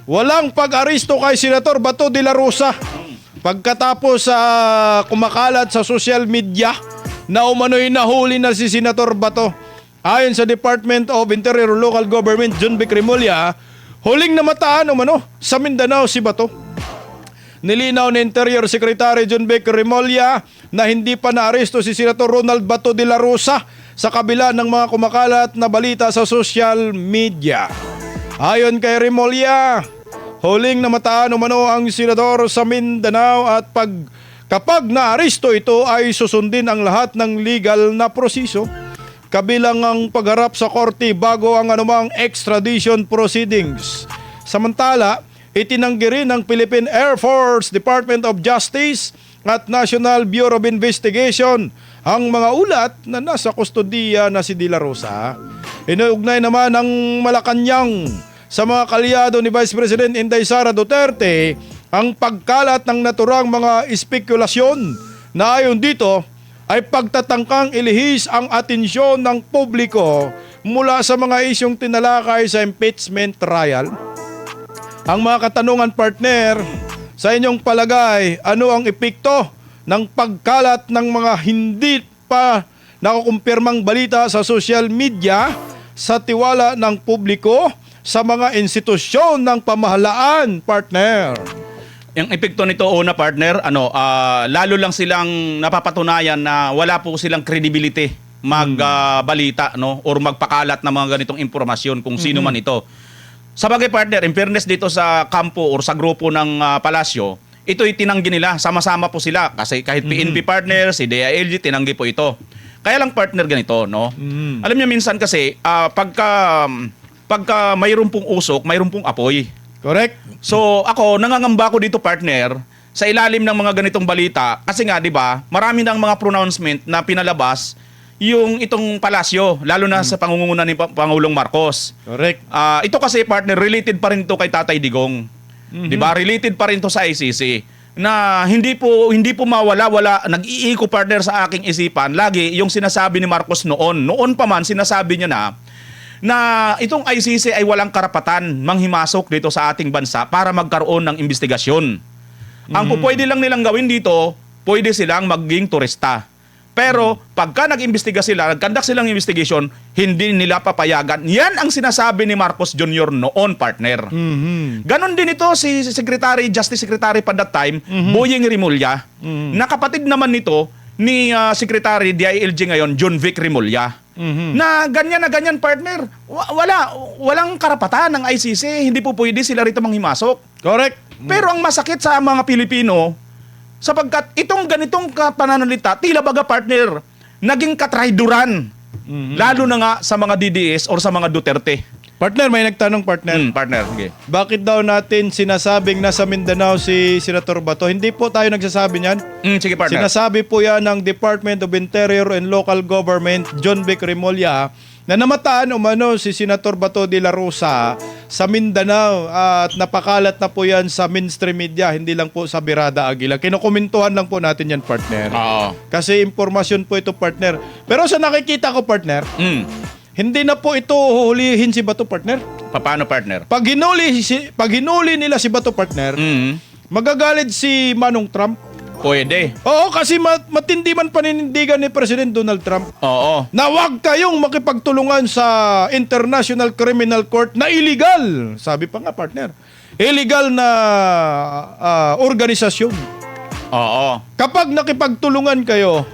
walang pag-aristo kay Senator Bato de la Rosa pagkatapos kumakalat sa social media na umano'y nahuli na si Senator Bato. Ayon sa Department of Interior Local Government, John Vic Remulla, huling namataan umano sa Mindanao si Bato. Nilinaw ni Interior Secretary John Vic Remulla na hindi pa naaresto si Senator Ronald Bato de la Rosa sa kabila ng mga kumakalat na balita sa social media. Ayon kay Remulla, huling namataan umano ang senador sa Mindanao at kapag naaresto ito ay susundin ang lahat ng legal na proseso, kabilang ang pagharap sa korte bago ang anumang extradition proceedings. Samantala, itinanggi rin ng Philippine Air Force, Department of Justice at National Bureau of Investigation ang mga ulat na nasa kustodiya na si De La Rosa. Inuugnay naman ng Malacanang sa mga kalyado ni Vice President Inday Sara Duterte ang pagkalat ng naturang mga espekulasyon na ayon dito ay pagtatangkang ilihis ang atensyon ng publiko mula sa mga isyong tinalakay sa impeachment trial. Ang mga katanungan, partner, sa inyong palagay, ano ang epekto ng pagkalat ng mga hindi pa nakukumpirmang balita sa social media sa tiwala ng publiko sa mga institusyon ng pamahalaan, partner? Yung epekto nito, una, partner, lalo lang silang napapatunayan na wala po silang credibility magbalita, no, or magpakalat ng mga ganitong impormasyon kung sino man ito. Sabagay, partner, in fairness dito sa kampo or sa grupo ng palasyo, ito'y tinanggi nila, sama-sama po sila kasi kahit PNP partner, si DILG, tinanggi po ito. Kaya lang, partner, ganito, no? Alam niyo, minsan kasi pagka mayroon pong usok, mayroon pong apoy. Correct? So ako, nangangamba ko dito, partner, sa ilalim ng mga ganitong balita kasi nga, 'di ba, marami nang mga pronouncement na pinalabas yung itong palasyo, lalo na sa pangunguna ni Pangulong Marcos. Correct. Ito kasi, partner, related pa rin ito kay Tatay Digong. 'Di ba? Related pa rin ito sa ICC na hindi po mawala, nag-iiko, partner, sa aking isipan lagi yung sinasabi ni Marcos noon. Noon pa man sinasabi niya na itong ICC ay walang karapatan manghimasok dito sa ating bansa para magkaroon ng investigasyon. Ang pwede lang nilang gawin dito, pwede silang maging turista. Pero pagka nag-imbestiga sila, nag-conduct silang investigation, hindi nila papayagan. Yan ang sinasabi ni Marcos Jr. noon, partner. Ganon din ito si Justice Secretary pa that time, Boyeng Remulla, na kapatid naman nito ni Secretary DILG ngayon, John Vic Remulla. Na ganyan, partner. Walang karapatan ng ICC, hindi po pwede sila rito manghimasok. Correct. Pero ang masakit sa mga Pilipino, sapagkat itong ganitong pananalita, tila baga, partner, naging katrayduran. Lalo na nga sa mga DDS or sa mga Duterte. Partner, may nagtanong, partner. Partner, okay. Bakit daw natin sinasabing nasa Mindanao si Senator Bato? Hindi po tayo nagsasabi niyan. Sige, partner. Sinasabi po yan ng Department of Interior and Local Government, John Vic Remulla, na namataan umano si Senator Bato de la Rosa sa Mindanao at napakalat na po yan sa mainstream media, hindi lang po sa Birada Aguila. Kinukomentuhan lang po natin yan, partner. Oo. Kasi impormasyon po ito, partner. Pero sa nakikita ko, partner, hindi na po ito huhulihin si Bato, partner. Paano, partner? Pag hinuli nila si Bato, partner, magagalit si Manong Trump. Pwede. Oo, kasi matindi man paninindigan ni President Donald Trump Oo. na huwag kayong makipagtulungan sa International Criminal Court na illegal. Sabi pa nga, partner, illegal na organisasyon. Oo. Kapag nakipagtulungan kayo,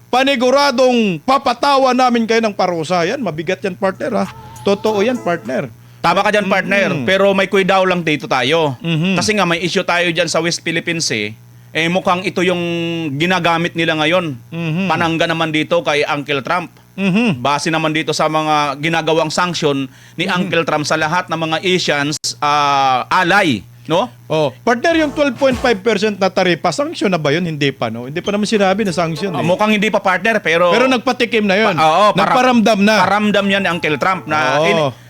paniguradong papatawa namin kayo ng parusa. Yan, mabigat yan, partner, ha? Totoo yan, partner. Tama ka dyan, partner. Pero may kuidaw lang dito tayo. Kasi nga may issue tayo dyan sa West Philippines mukhang ito yung ginagamit nila ngayon. Panangga naman dito kay Uncle Trump. Base naman dito sa mga ginagawang sanction ni Uncle Trump sa lahat ng mga Asians alay, no? Oh, partner, yung 12.5% na taripa, sanction na ba yun? Hindi pa, no? Hindi pa naman sinabi na sanction. Mukhang hindi pa, partner, pero nagpatikim na yun. Oo, nagparamdam na. Paramdam yan ni Uncle Trump na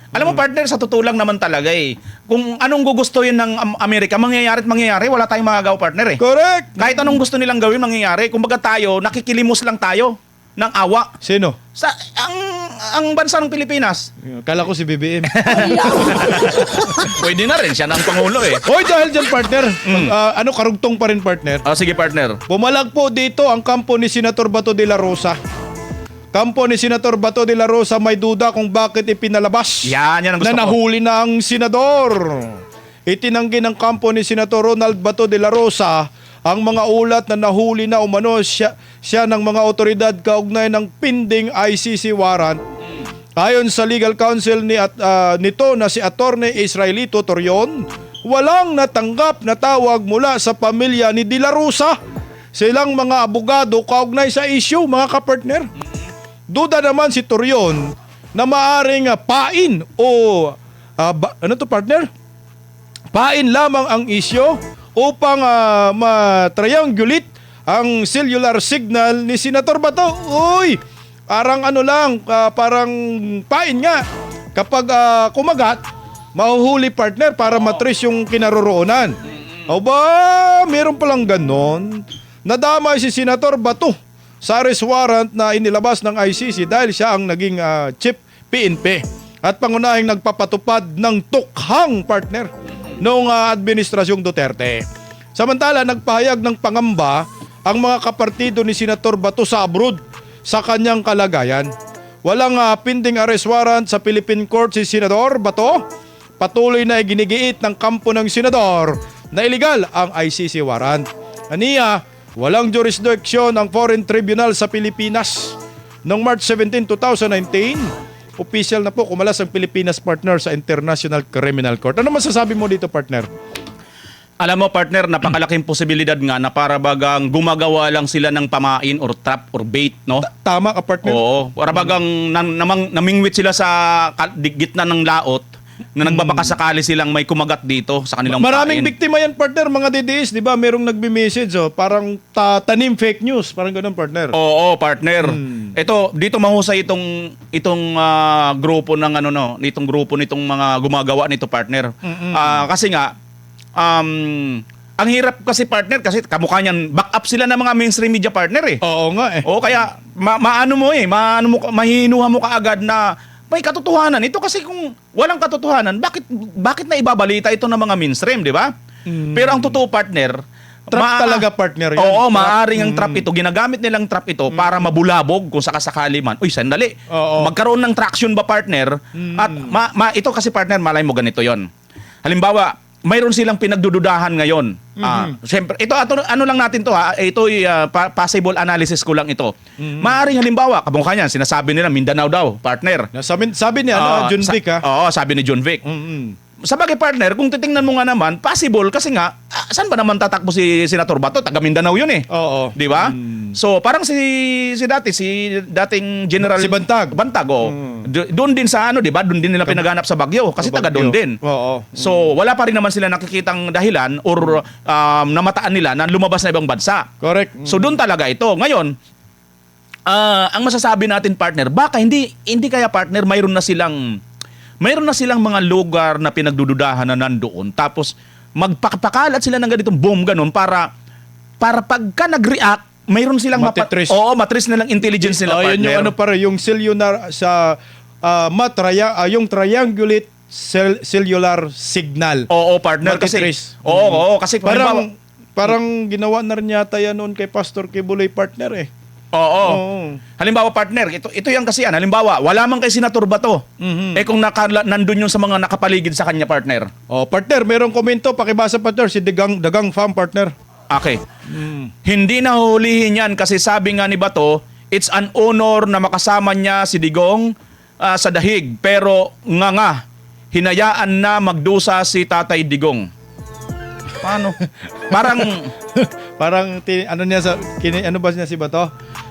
alam mo, partner, sa totoo lang naman talaga kung anong gugustuhin ng Amerika, mangyayari at mangyayari, wala tayong magagawa, partner. Correct. Kahit anong gusto nilang gawin, mangyayari. Kumbaga tayo, nakikilimos lang tayo. ng awa Sino? sa ang bansa ng Pilipinas. Kala ko si BBM. Pwede na rin siya ng pangulo eh. Hoy, dahil dyan, partner. Karugtong pa rin, partner. Sige partner. Bumalag po dito ang kampo ni Senator Bato de la Rosa. Kampo ni Senator Bato de la Rosa may duda kung bakit ipinalabas Yan ang gusto na ko. nahuli na ang senador. Itinanggi ng kampo ni Senator Ronald Bato de la Rosa ang mga ulat na nahuli na umano siya ng mga otoridad kaugnay ng pending ICC warrant. Ayon sa legal counsel nito na si Attorney Israelito Torion, walang natanggap na tawag mula sa pamilya ni De La Rosa. Silang mga abogado kaugnay sa issue, mga kapartner. Duda naman si Torion na maaring pain o partner? Pain lamang ang isyo upang matriangulate ang cellular signal ni Senator Bato. Uy, parang parang pain nga. Kapag kumagat, mahuhuli partner para matrace yung kinaroroonan. O ba, meron palang ganon. Nadamay si Senator Bato sa arrest warrant na inilabas ng ICC dahil siya ang naging chief PNP at pangunahing nagpapatupad ng tukhang partner noong administrasyong Duterte. Samantala, nagpahayag ng pangamba ang mga kapartido ni Senator Bato sa abroad sa kanyang kalagayan. Walang pending arrest warrant sa Philippine Court si Senador Bato. Patuloy na iginigiit ng kampo ng senador na iligal ang ICC warrant. Aniya, walang jurisdiction ang Foreign Tribunal sa Pilipinas. Noong March 17, 2019, official na po kumalas ang Pilipinas partner sa International Criminal Court. Ano masasabi mo dito, partner? Alam mo partner, napakalaking posibilidad nga na para bagang gumagawa lang sila ng pamain or trap or bait, no? Tama ka, partner. Oo, para bagang namingwit sila sa gitna ng laot na nagbabakasakali silang may kumagat dito sa kanilang Maraming pain. biktima yan, partner. Mga DDS, di ba? Merong nagbi-message, parang tanim fake news. Parang ganun, partner. Oo, partner. Ito, dito mahusay itong grupo ng nitong grupo nitong mga gumagawa nito, partner. Kasi nga ang hirap kasi partner kasi kamukha niyan back up sila ng mga mainstream media partner eh. Oo nga eh. Oo, kaya mahihinuha mo kaagad na may katotohanan. Ito kasi kung walang katotohanan, bakit na ibabalita ito ng mga mainstream, di ba? Pero ang totoo partner, Trap talaga, partner, yan. Oo, Trap. maaaring ang trap ito, ginagamit nilang trap ito para mabulabog kung sakasakali man. Uy, sandali. Oo. Magkaroon ng traction ba, partner? At ito kasi, partner, malay mo ganito yon. Halimbawa, mayroon silang pinagdududahan ngayon. Siyempre, ito ano lang natin to ha. Ito possible analysis ko lang ito. Maaring halimbawa, kabungka niyan, sinasabi nila Mindanao daw, partner. Sabi ni John Vic, ha? Oo, sabi ni John Vic. Sa bagay partner, kung titingnan mo nga naman, possible kasi nga, saan ba naman tatakbo si Senator Bato? Taga Mindanao yun eh. Oo. Di ba? So, parang si dating General Si Bantag. Oo. Doon din sa di ba? Doon din nila pinaganap sa Baguio kasi taga doon din. Oo. So, wala pa rin naman sila nakikitang dahilan or namataan nila na lumabas na ibang bansa. Correct. So, doon talaga ito. Ngayon, ang masasabi natin partner, baka hindi kaya partner mayroon na silang mga lugar na pinagdududahan na nandoon tapos magpapakalat sila ng ganitong bomb ganun para pagka nag-react mayroon silang Matitrace. matrace na lang intelligence nila partner. Yun yung yung cellular sa yung triangulate cellular signal. Oo, partner Matitrace. kasi. Oo, kasi Parang ginawa na rin yata yan noon kay Pastor Kibuloy, partner eh. Oo. Oo. Halimbawa partner, ito yan kasi yan. Halimbawa, wala man kay Senator Bato. Kung nandun yung sa mga nakapaligid sa kanya partner. Oh, partner, merong komento, pakibasa partner si Dagang Farm, partner. Okay. Hindi na hulihin yan kasi sabi nga ni Bato, it's an honor na makasama niya si Digong sa dahig. Pero hinayaan na magdusa si Tatay Digong. Paano? Ano ba niya si Bato?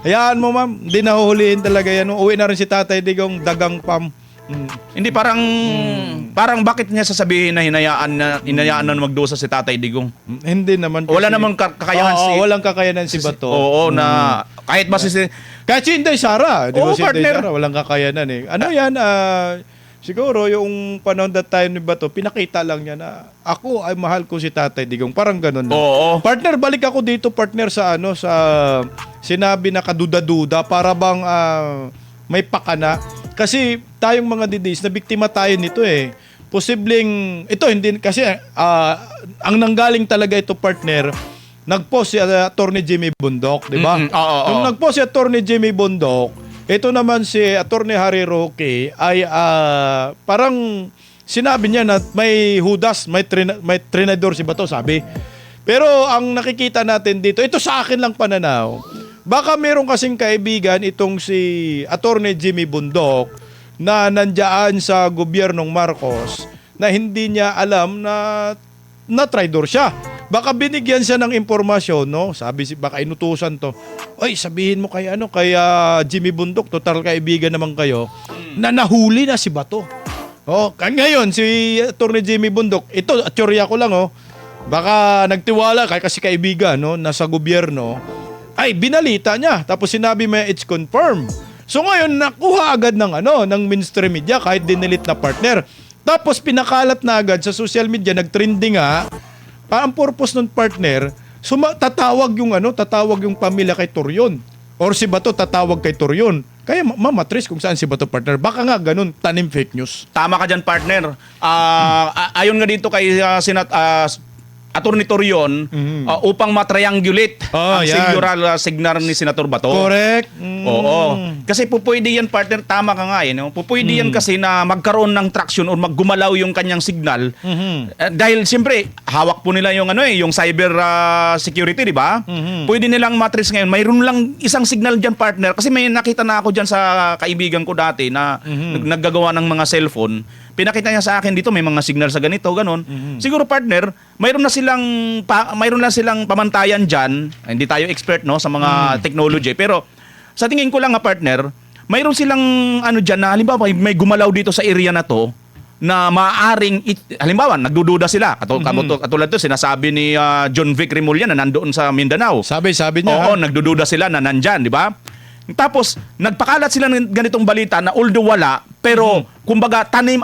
Hayaan mo, ma'am, hindi nahuhulihin talaga yan. Uwi na rin si Tatay Digong, Dagang Farm. Hindi parang bakit niya sasabihin na hinayaan na magdusa si Tatay Digong? Hindi naman kasi. Wala namang kakayahan walang kakayanan si Bato. Oo, na kahit ba Kahit si Inday Sara, di ba Oo, si Inday partner. Sara, walang kakayanan eh. Ano yan, Siguro yung panahon that time ni Bato, pinakita lang niya na ako ay mahal ko si Tatay Digong. Parang ganun na. Oo. Partner, balik ako dito partner sa sa sinabi na kaduda-duda para bang may pakana. Kasi tayong mga didis na biktima tayo nito eh. Posibleng ito hindi kasi ang nanggaling talaga ito partner. Nag-post si Attorney Jimmy Bundok, di ba? Oo. Nung nag-post si Attorney Jimmy Bundok, ito naman si Attorney Harry Roque ay parang sinabi niya na may hudas, may trinador si Bato, sabi. Pero ang nakikita natin dito, ito sa akin lang pananaw, baka meron kasing kaibigan itong si Attorney Jimmy Bundok na nandiyan sa gobyernong Marcos na hindi niya alam na traidor siya. Baka binigyan siya ng impormasyon, no? Baka inutusan to. Oy, sabihin mo kay Jimmy Bundok, total kaibigan naman kayo, na nahuli na si Bato. Oh, ngayon si Attorney Jimmy Bundok, ito teorya ko lang baka nagtiwala kasi kaibigan nasa gobyerno, ay binalita niya tapos sinabi may it's confirmed. So ngayon nakuha agad ng ng mainstream media kahit dinilit na partner. Tapos pinakalat na agad sa social media, nagtrending nga. Ang purpose ng partner, tatawag yung pamilya kay Torion. Or si Bato tatawag kay Torion. Kaya mamatris kung saan si Bato partner. Baka nga ganun, tanim fake news. Tama ka dyan, partner. Ayon nga dito kay Attorney Torion, upang matriangulate ang signal ni Senator Bato. Correct. Oo. Kasi pupwede yan, partner, tama ka nga pupwede yan kasi na magkaroon ng traction o maggumalaw yung kanyang signal. Dahil siyempre, hawak po nila yung yung cyber security, di ba? Pwede nilang matrace ngayon. Mayroon lang isang signal dyan, partner. Kasi may nakita na ako dyan sa kaibigan ko dati na naggagawa ng mga cellphone. Pinakita niya sa akin dito may mga signal sa ganito, ganon. Siguro partner, mayroon na silang pamantayan diyan. Hindi tayo expert sa mga technology, pero sa tingin ko lang partner, mayroon silang diyan na halimbawa may gumalaw dito sa area na to na maaaring halimbawa nagdududa sila. Katulad to sinasabi ni John Vic Remulla na nandoon sa Mindanao. Sabi niya. Oo, nagdududa sila na nandyan, di ba? Tapos, nagpakalat sila ng ganitong balita na although wala, pero kumbaga tanim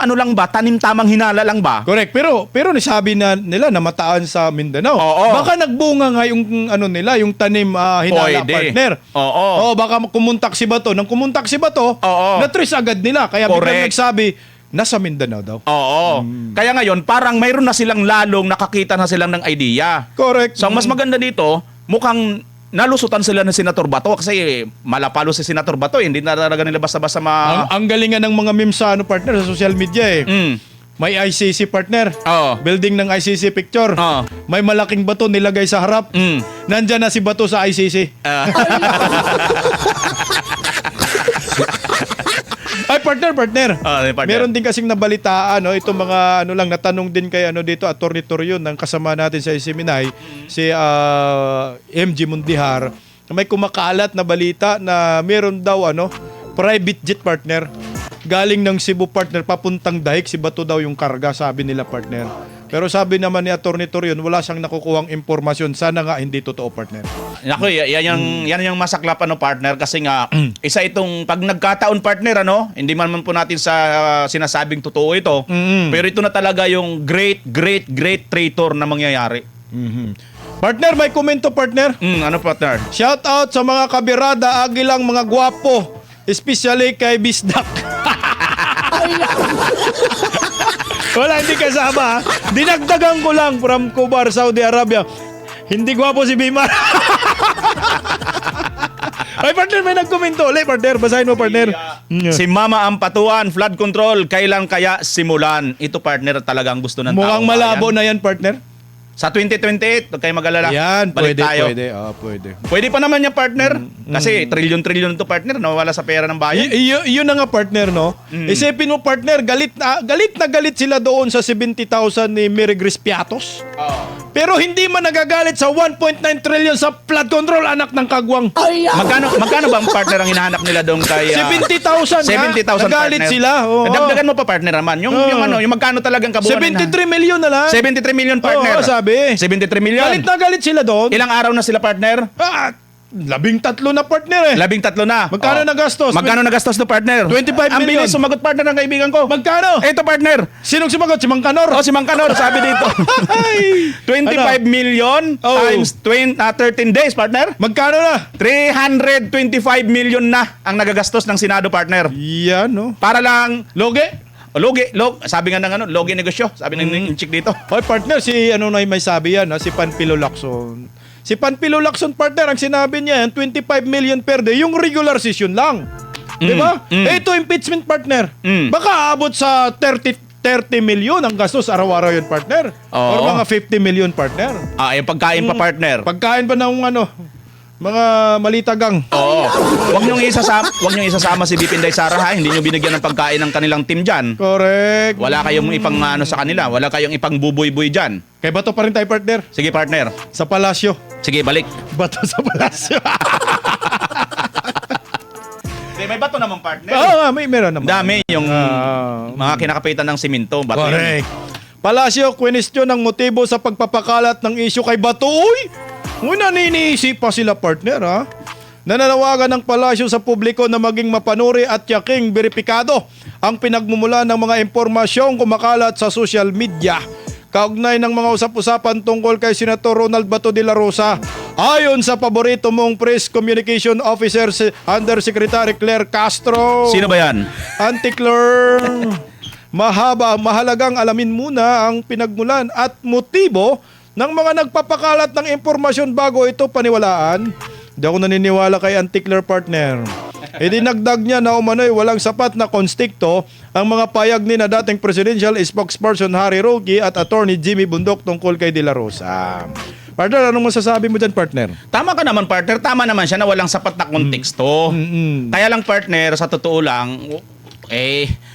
tanim tamang hinala lang ba? Correct. Pero nasabi na nila na mataan sa Mindanao. Oo. Baka nagbunga nga yung nila, yung tanim hinala Pwede. partner. Oo. Baka kumuntak si Bato. Nang kumuntak si Bato, na-trace agad nila. Kaya biglang nagsabi, nasa Mindanao daw. Oo. Kaya ngayon, parang mayroon na silang lalong nakakita na silang ng idea. Correct. So, ang mas maganda dito, mukhang nalusutan sila ng Senator Bato kasi malapalo si Senator Bato. Hindi na talaga nila basta-basta ang galingan ng mga memes sa partner sa social media May ICC partner. Building ng ICC picture. May malaking bato nilagay sa harap. Nandyan na si Bato sa ICC. Ay, partner. Partner. Meron din kasing nabalitaan, itong mga natanong din kay dito, Attorney Torion, ng kasama natin sa Seminay, si MG Mundihar, may kumakalat na balita na meron daw private jet partner. Galing ng Cebu partner papuntang Daig, si Bato daw yung karga, sabi nila partner. Pero sabi naman ni Attorney Torion, wala siyang nakukuhang impormasyon. Sana nga hindi totoo partner. Naku, yan yung masaklapan partner kasi nga isa itong pag nagkataon partner hindi man po natin sa sinasabing totoo ito. Pero ito na talaga yung great traitor na mangyayari. Partner, may komento partner. Ano partner? Shout out sa mga kabirada, agilang mga gwapo, especially kay Bisdak. Wala, hindi kasama. Dinagdagan ko lang from Kubar, Saudi Arabia. Hindi gwapo si Bimar. Ay, partner, may nagkomento. Ulit, partner. Basahin mo, partner. Si Mama Ampatuan, flood control, kailan kaya simulan? Ito, partner, talagang gusto ng Mukhang tao. malabo na yan, partner. Sa 2028, huwag kayo mag-alala. Yan, Balik pwede, tayo. pwede. Pwede. Pwede pa naman yung partner. Kasi trilyon-trilyon to partner, nawawala sa pera ng bayan. Yun na nga, partner, no? Isipin mo, partner, galit na galit sila doon sa 70,000 ni Mary Grace Piatos. Pero hindi man nagagalit sa 1.9 trillion sa flood control, anak ng kagwang. Magkano ba ang partner ang hinahanap nila doon kay 70,000 70,000 nagalit partner. sila. Dagdagan mo pa partner naman. Yung magkano talagang kabuuan. 73 million na lang. 73 million partner. Oo, sabi. 73 million. Galit na galit sila doon. Ilang araw na sila partner? 13 na partner eh. 13 na. Magkano nagastos? Magkano nagastos to partner? 25 Ang million. bilis sumagot partner ng kaibigan ko. Magkano? Ito partner. Sinong sumagot? Si Mang Kanor? Si Mang Kanor, sabi dito. Ay! 25 million Oh. times 13 days, partner. Magkano na? 325 million na ang nagagastos ng Senado, partner. Yan, no? Para lang, Loge? sabi nga ng logi negosyo, sabi ng chick dito. Hoy, partner, si ano na may sabi yan, ha? Si Panpilo Lacson. Si Panpilo Lacson, partner, ang sinabi niya, 25 million per day, yung regular session lang. Di ba? Ito, impeachment, partner. Baka aabot sa 30 million ang gastos araw-araw yun, partner. Or Oo. mga 50 million, partner. Yung pagkain pa, partner. Pagkain pa ng ano, mga malitagang. Oo. Huwag niyong isasama si Bipinday Sara, ha. Hindi niyo binigyan ng pagkain ng kanilang team diyan. Correct. Wala kayong ipang ano sa kanila, wala kayong ipang buboy-boy diyan. Kay Bato pa rin tayo, partner. Sige, partner. Sa palasyo. Sige, balik. Bato sa palasyo. May bato naman, partner. Oo, meron naman. Dami yung mga kinakapitan ng simento, bato yun. Correct. Palasyo, question ang motibo sa pagpapakalat ng issue kay Bato. Uy, naniniisip pa sila, partner, ha? Nananawagan ng palasyo sa publiko na maging mapanuri at yaking beripikado ang pinagmumula ng mga impormasyong kumakalat sa social media kaugnay ng mga usap-usapan tungkol kay Senator Ronald Bato de la Rosa. Ayon sa paborito mong Press Communication Officer si Undersecretary Claire Castro. Sino ba yan? Auntie Claire, mahalagang alamin muna ang pinagmulan at motibo ng mga nagpapakalat ng impormasyon bago ito paniwalaan. Hindi ako naniniwala kay Auntie Claire, partner. Idinagdag niya na umano'y walang sapat na konstikto ang mga payag ni na dating presidential spokesperson Harry Roque at attorney Jimmy Bundok tungkol kay De La Rosa. Partner, anong masasabi mo dyan, partner? Tama ka naman, partner. Tama naman siya na walang sapat na konteksto. Kaya lang, partner, sa totoo lang,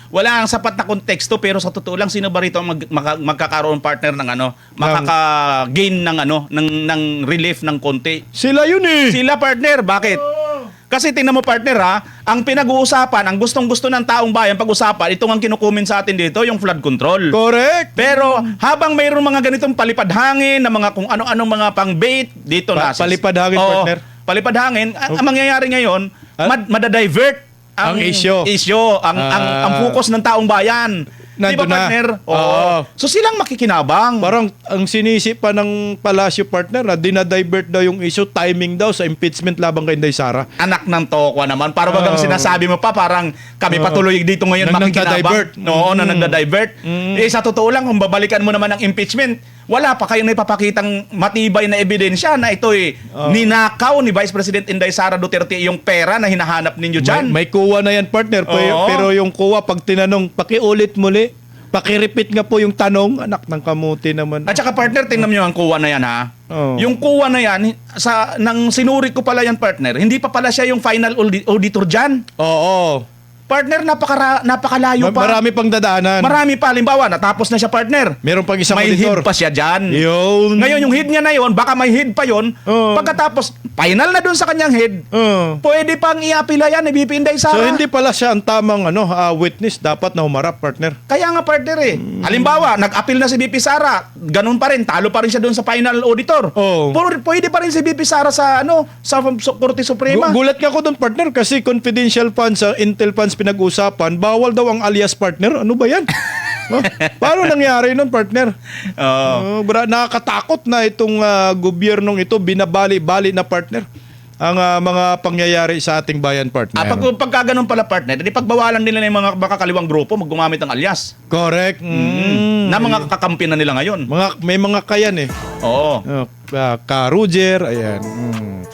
wala ang sapat na konteksto, pero sa totoo lang, sino ba rito ang magkakaroon, partner, ng makaka-gain ng relief ng konti? Sila yun eh. Sila, partner. Bakit? Kasi tingnan mo, partner, ang pinag-uusapan, ang gustong-gusto ng taong bayan pag-usapan, itong ang kinukumin sa atin dito, yung flood control. Correct. Pero habang mayroong mga ganitong palipad hangin, na mga kung ano-ano mga pang-bait, dito na. Palipad hangin, partner? Palipad hangin. Ang mangyayari ngayon, madadivert Ang issue. Ang focus ng taong bayan. Di ba, Nandun na. partner? Oo. So silang makikinabang. Parang ang sinisip pa ng Palasyo, partner, na dinadivert daw yung issue, timing daw sa impeachment labang kay Inday Sara. Anak ng tokwa naman. Para bagang sinasabi mo pa, parang kami patuloy dito ngayon Nagda-divert. makikinabang. Na nagda-divert. Sa totoo lang, kung babalikan mo naman ang impeachment, wala pa kayong naipapakitang matibay na ebidensya na ito'y ninakaw ni Vice President Inday Sara Duterte yung pera na hinahanap ninyo dyan. May kuha na yan, partner. Oo. Pero yung kuha, pag tinanong, pakiulit muli, pakirepeat nga po yung tanong, anak ng kamuti naman. At saka, partner, tingnan nyo ang kuha na yan, ha? Oo. Yung kuha na yan, nang sinuri ko pala yan, partner, hindi pa pala siya yung final auditor dyan. Oo. Partner, napakalayo pa. Marami pang dadaanan. Marami pa. Halimbawa, natapos na siya, partner. Meron pang isang May auditor. head pa siya dyan. Yun. Ngayon, yung head niya na yon, baka may head pa yon. Oo. Pagkatapos, final na dun sa kanyang head, Oo. pwede pang i-apila yan, ibipinday So, Sara. hindi pala siya ang tamang witness. Dapat na humarap, partner. Kaya nga, partner eh. Halimbawa, nag-appeal na si BP Sara, ganun pa rin, talo pa rin siya dun sa final auditor. Oo. Pwede pa rin si BP Sara sa Korte Suprema. Gulat nga ako doon, partner, kasi confidential funds, Intel funds pinag-usapan, bawal daw ang alias partner. Ano ba yan? Paano nangyari nun, partner? Nakakatakot na itong gobyernong ito, binabali-bali na, partner, ang mga pangyayari sa ating bayan, partner. Pagka ganun pala, partner, di pagbawalan nila ng mga makakaliwang grupo maggumamit ng alias. Correct. Na mga kakampi na nila ngayon. May mga kayan eh. Oo. Ka Roger, ayan.